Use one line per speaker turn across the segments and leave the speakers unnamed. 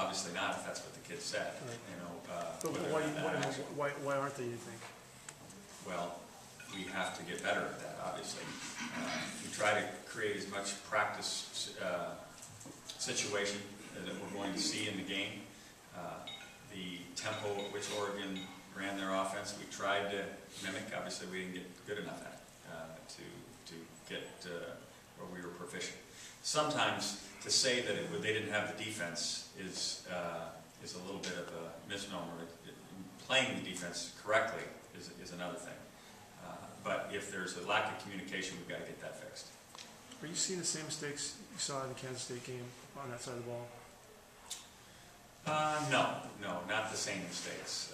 obviously not if that's what the kids said.
Right.
You know,
But why aren't they, you think?
well, we have to get better at that, obviously. We try to create as much practice situation that we're going to see in the game. The tempo at which Oregon ran their offense, we tried to mimic. Obviously, we didn't get good enough at it to get where we were proficient. Sometimes to say that they didn't have the defense is a little bit of a misnomer. Playing the defense correctly is another thing. But if there's a lack of communication, we've got to get that fixed.
Are you seeing the same mistakes you saw in the Kansas State game on that side of the ball?
No, not the same mistakes.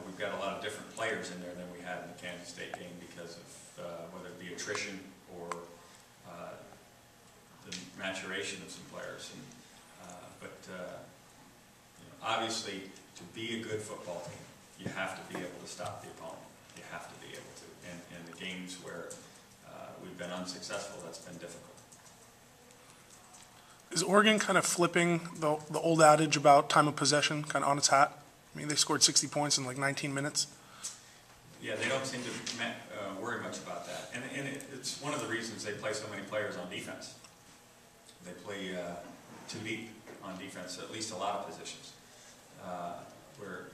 We've got a lot of different players in there than we had in the Kansas State game because of whether it be attrition or the maturation of some players. Obviously, to be a good football team, you have to be able to stop the opponent. You have to be able to. And in the games where we've been unsuccessful, that's been difficult.
Is Oregon kind of flipping the old adage about time of possession kind of on its hat? I mean, they scored 60 points in like 19 minutes.
Yeah, they don't seem to worry much about that. And it's one of the reasons they play so many players on defense. They play too deep on defense, at least a lot of positions. Where,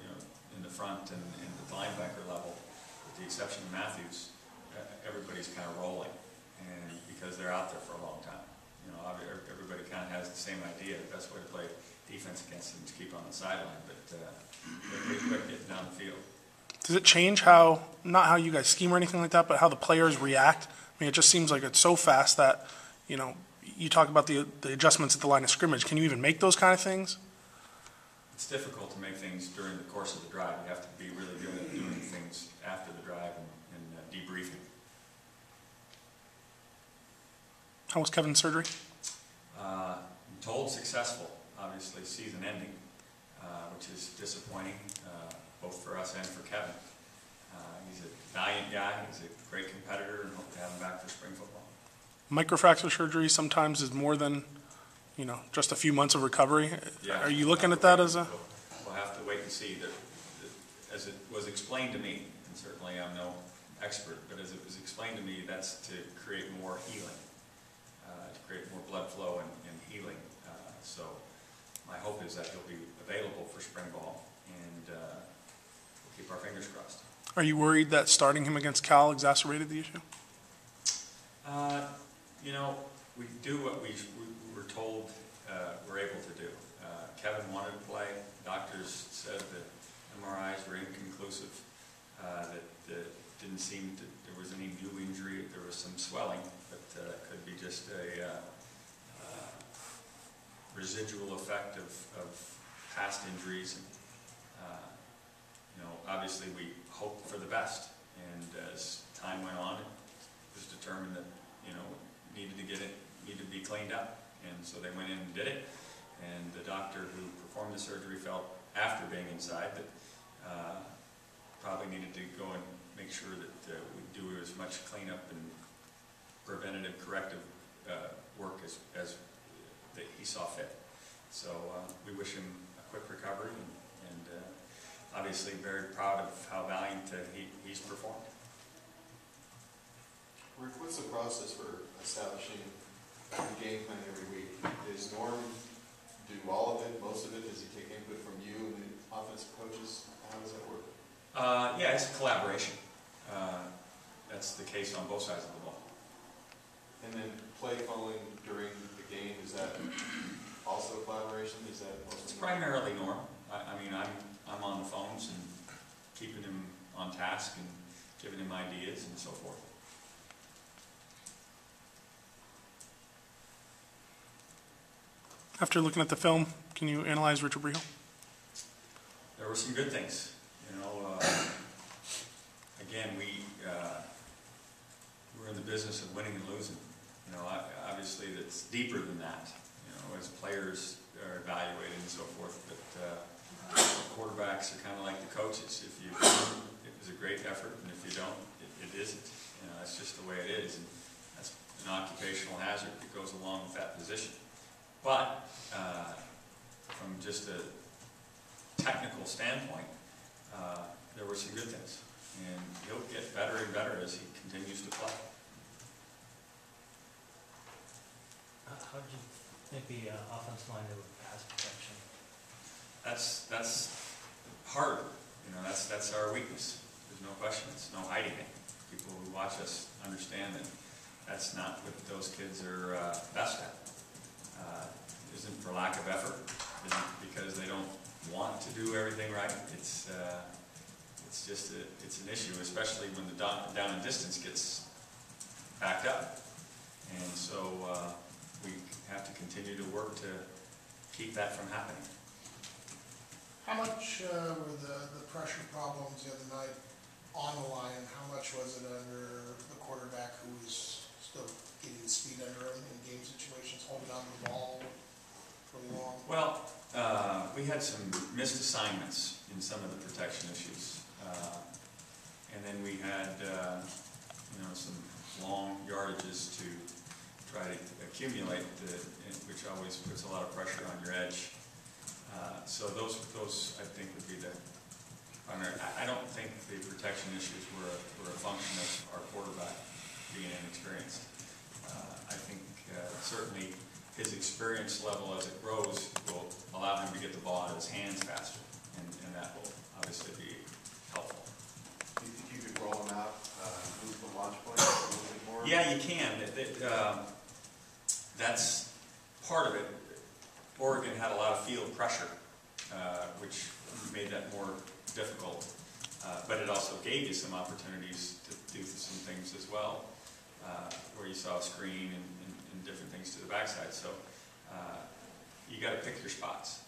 in the front and the linebacker level, with the exception of Matthews, everybody's kind of rolling. And because they're out there for a long time. Everybody kind of has the same idea. The best way to play defense against them is to keep on the sideline, but they're pretty quick getting down the field.
Does it change how, not how you guys scheme or anything like that, but how the players react? I mean, it just seems like it's so fast that, you talk about the adjustments at the line of scrimmage. Can you even make those kind of things?
It's difficult to make things during the course of the drive. You have to be really good at doing things after the drive and debriefing.
How was Kevin's surgery?
I'm told successful, obviously season ending, which is disappointing both for us and for Kevin. He's a valiant guy, he's a great competitor, and hope to have him back for spring football.
Microfracture surgery sometimes is more than, just a few months of recovery.
Yeah,
Are you looking at that as a...
We'll have to wait and see. As it was explained to me, and certainly I'm no expert, but as it was explained to me, that's to create more healing. To create more blood flow and healing. So my hope is that he'll be available for spring ball, and we'll keep our fingers crossed.
Are you worried that starting him against Cal exacerbated the issue?
We do what we were told we're able to do. Kevin wanted to play. Doctors said that MRIs were inconclusive, that didn't seem that there was any new injury. There was some swelling, but it could be just a residual effect of past injuries. And, obviously we hoped for the best, and as time went on, it was determined that needed to be cleaned up, and so they went in and did it. And the doctor who performed the surgery felt, after being inside, that probably needed to go and make sure that we do as much cleanup and preventative corrective work as that he saw fit. So we wish him a quick recovery, and obviously very proud of how valiant he's performed.
Rick, what's the process for establishing the game plan every week? Does Norm do all of it, most of it? Does he take input from you and the offensive coaches? How does that work?
Yeah, it's a collaboration. That's the case on both sides of the ball.
And then play calling during the game, is that also collaboration? Is that mostly?
It's primarily Norm. I mean, I'm on the phones and keeping him on task and giving him ideas and so forth.
After looking at the film, can you analyze Richard Breel?
There were some good things. Again, we're in the business of winning and losing. Obviously that's deeper than that. As players are evaluated and so forth. But quarterbacks are kind of like the coaches. If you win, it was a great effort, and if you don't, it isn't. That's just the way it is, and that's an occupational hazard that goes along with that position. But from just a technical standpoint, there were some good things. And he'll get better and better as he continues to play.
How did you think the offensive line did with pass protection?
That's hard. You know, that's our weakness. There's no question. It's no hiding it. People who watch us understand that that's not what those kids are best at. It isn't for lack of effort. It isn't because they don't want to do everything right. It's just it's an issue, especially when the down and distance gets backed up. And so we have to continue to work to keep that from happening.
How much were the pressure problems the other night on the line? How much was it under the quarterback who was still getting his feet under him in game situations, holding on to the ball for long?
Well, we had some missed assignments in some of the protection issues. And then we had, some long yardages to try to accumulate, which always puts a lot of pressure on your edge. So those I think would be the primary. I don't think the protection issues were a function of our quarterback being inexperienced. I think certainly his experience level as it grows will allow him to get the ball out of his hands faster, and that will obviously be helpful.
Do you think you could roll them out, move the launch point a little bit more?
Yeah, you can. That's part of it. Oregon had a lot of field pressure, which made that more difficult. But it also gave you some opportunities to do some things as well, where you saw a screen and different things to the backside. So you got to pick your spots.